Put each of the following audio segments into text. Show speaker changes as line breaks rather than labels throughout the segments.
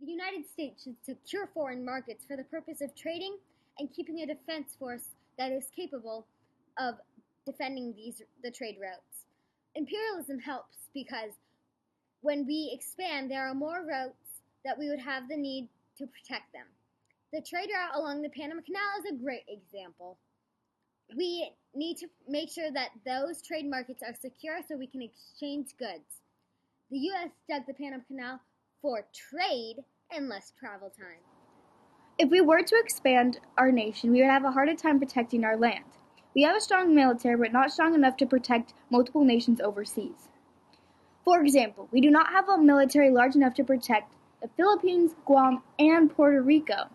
The United States should secure foreign markets for the purpose of trading and keeping a defense force that is capable of defending the trade routes. Imperialism helps because when we expand, there are more routes that we would have the need to protect them. The trade route along the Panama Canal is a great example. We need to make sure that those trade markets are secure so we can exchange goods. The U.S. dug the Panama Canal for trade and less travel time.
If we were to expand our nation, we would have a harder time protecting our land. We have a strong military, but not strong enough to protect multiple nations overseas. For example, we do not have a military large enough to protect the Philippines, Guam, and Puerto Rico.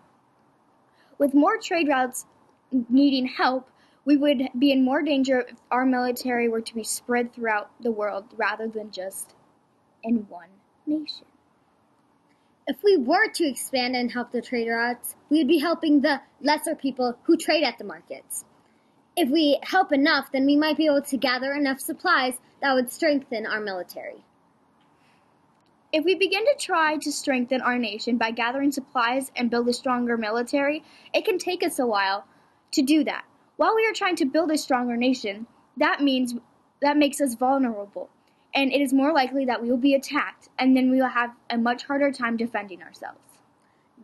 With more trade routes needing help, we would be in more danger if our military were to be spread throughout the world rather than just in one nation.
If we were to expand and help the trade routes, we would be helping the lesser people who trade at the markets. If we help enough, then we might be able to gather enough supplies that would strengthen our military.
If we begin to try to strengthen our nation by gathering supplies and build a stronger military, it can take us a while to do that. While we are trying to build a stronger nation, that makes us vulnerable, and it is more likely that we will be attacked, and then we will have a much harder time defending ourselves.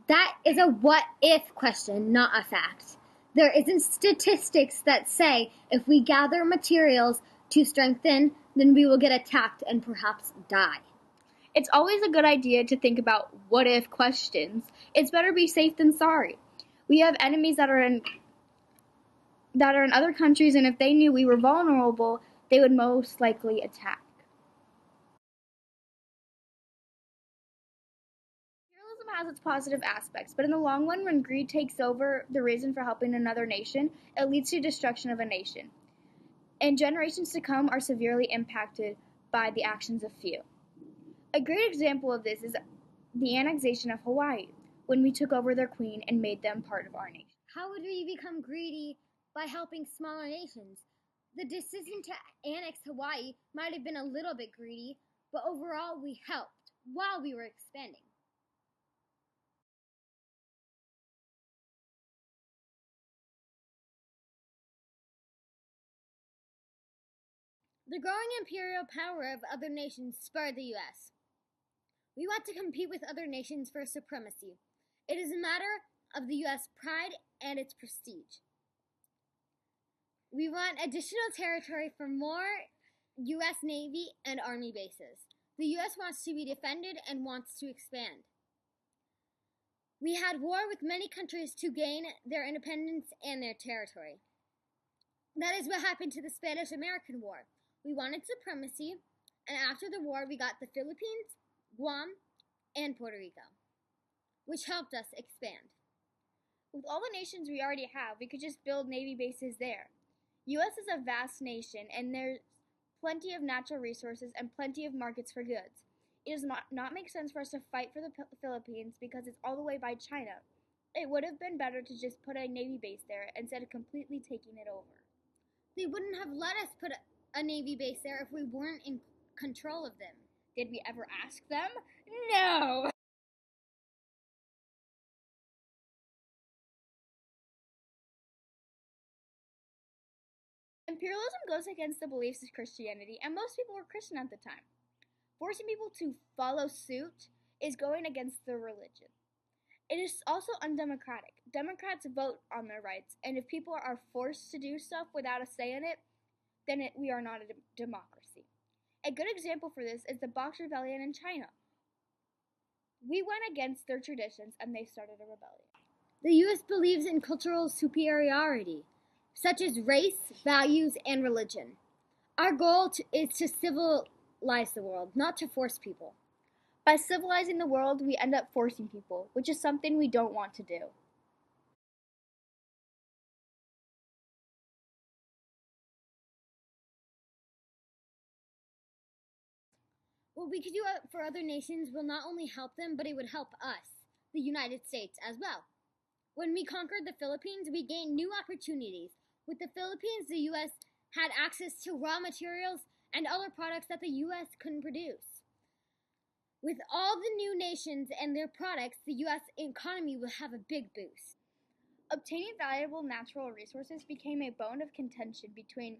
That is a what-if question, not a fact. There isn't statistics that say if we gather materials to strengthen, then we will get attacked and perhaps die.
It's always a good idea to think about what-if questions. It's better be safe than sorry. We have enemies that are in other countries, and if they knew we were vulnerable, they would most likely attack. Imperialism has its positive aspects, but in the long run, when greed takes over the reason for helping another nation, it leads to destruction of a nation. And generations to come are severely impacted by the actions of few. A great example of this is the annexation of Hawaii, when we took over their queen and made them part of our nation.
How would we become greedy by helping smaller nations? The decision to annex Hawaii might have been a little bit greedy, but overall we helped while we were expanding. The growing imperial power of other nations spurred the U.S. We want to compete with other nations for supremacy. It is a matter of the U.S. pride and its prestige. We want additional territory for more U.S. Navy and Army bases. The U.S. wants to be defended and wants to expand. We had war with many countries to gain their independence and their territory. That is what happened to the Spanish-American War. We wanted supremacy, and after the war we got the Philippines, Guam, and Puerto Rico, which helped us expand.
With all the nations we already have, we could just build Navy bases there. U.S. is a vast nation, and there's plenty of natural resources and plenty of markets for goods. It does not make sense for us to fight for the Philippines because it's all the way by China. It would have been better to just put a Navy base there instead of completely taking it over.
They wouldn't have let us put a Navy base there if we weren't in control of them.
Did we ever ask them? No! Imperialism goes against the beliefs of Christianity, and most people were Christian at the time. Forcing people to follow suit is going against their religion. It is also undemocratic. Democrats vote on their rights, and if people are forced to do stuff without a say in it, then we are not a democracy. A good example for this is the Boxer Rebellion in China. We went against their traditions, and they started a rebellion.
The U.S. believes in cultural superiority, such as race, values, and religion. Our goal is to civilize the world, not to force people.
By civilizing the world, we end up forcing people, which is something we don't want to do.
What we could do for other nations will not only help them, but it would help us, the United States, as well. When we conquered the Philippines, we gained new opportunities. With the Philippines, the U.S. had access to raw materials and other products that the U.S. couldn't produce. With all the new nations and their products, the U.S. economy will have a big boost.
Obtaining valuable natural resources became a bone of contention between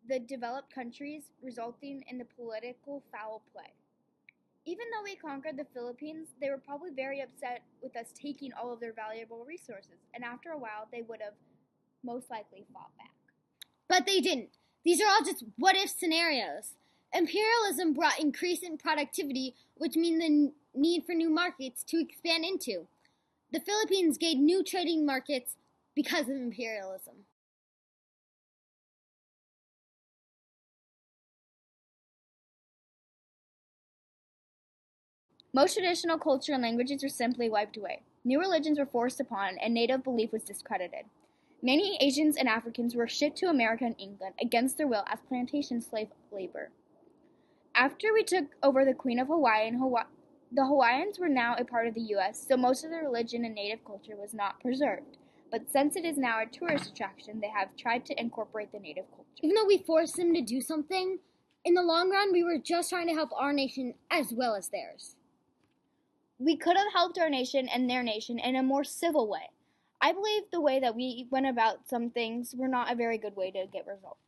the developed countries, resulting in the political foul play. Even though we conquered the Philippines, they were probably very upset with us taking all of their valuable resources, and after a while, they would have most likely fought back.
But they didn't. These are all just what-if scenarios. Imperialism brought increase in productivity, which means the need for new markets to expand into. The Philippines gained new trading markets because of imperialism.
Most traditional culture and languages were simply wiped away. New religions were forced upon, and native belief was discredited. Many Asians and Africans were shipped to America and England against their will as plantation slave labor. After we took over the Queen of Hawaii, the Hawaiians were now a part of the U.S., so most of their religion and native culture was not preserved. But since it is now a tourist attraction, they have tried to incorporate the native culture.
Even though we forced them to do something, in the long run, we were just trying to help our nation as well as theirs.
We could have helped our nation and their nation in a more civil way. I believe the way that we went about some things were not a very good way to get results.